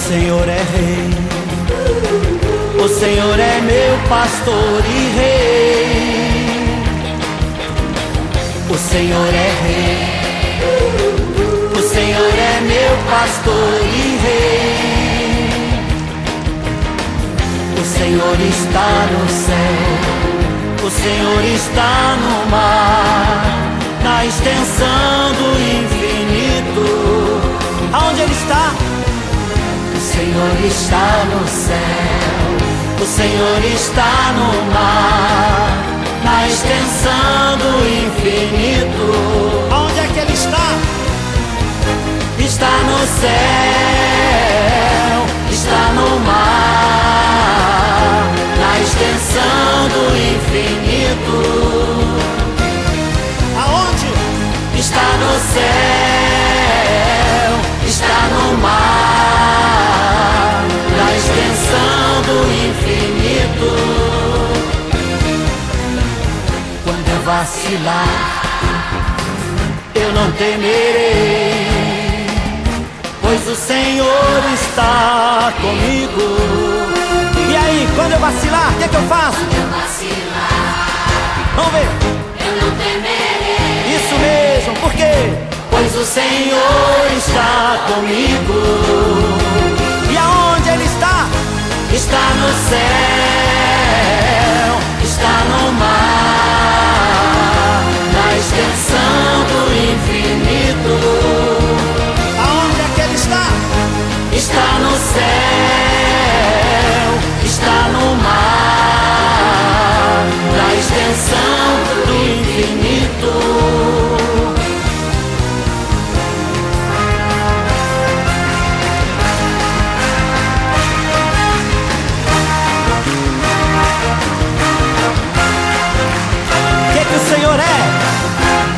Senhor é rei, o Senhor é meu pastor e rei. O Senhor é rei, o Senhor é meu pastor e rei. O Senhor está no céu, o Senhor está no mar, na extensão do infinito. Aonde Ele está? O Senhor está no céu, o Senhor está no mar, na extensão do infinito. Aonde é que Ele está? Está no céu, está no mar, na extensão do infinito. Aonde? Está no céu, está no mar, na extensão do infinito. Quando eu vacilar, eu não temerei, pois o Senhor está comigo. E aí, quando eu vacilar, o que eu faço? Quando eu vacilar, vamos ver. eu não temerei. Isso mesmo, por quê? Pois o Senhor está comigo. E aonde Ele está? Está no céu, está no mar, na extensão do infinito. Aonde é que Ele está? Está no céu, está no mar, na extensão do infinito. O Senhor é?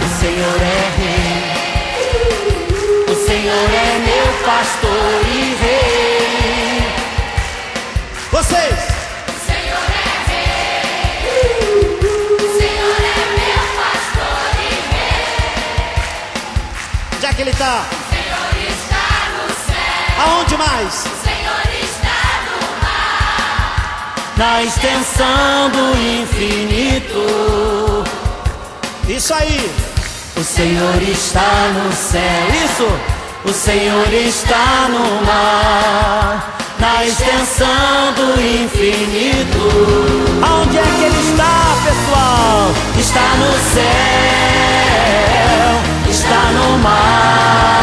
O Senhor é rei, o Senhor é meu pastor e rei. Vocês? O Senhor é rei, o Senhor é meu pastor e rei. Onde é que Ele está? O Senhor está no céu. Aonde mais? O Senhor está no mar, Na extensão do infinito. Isso aí. O Senhor está no céu. Isso. O Senhor está no mar, na extensão do infinito. Aonde é que Ele está, pessoal? Está no céu, está no mar,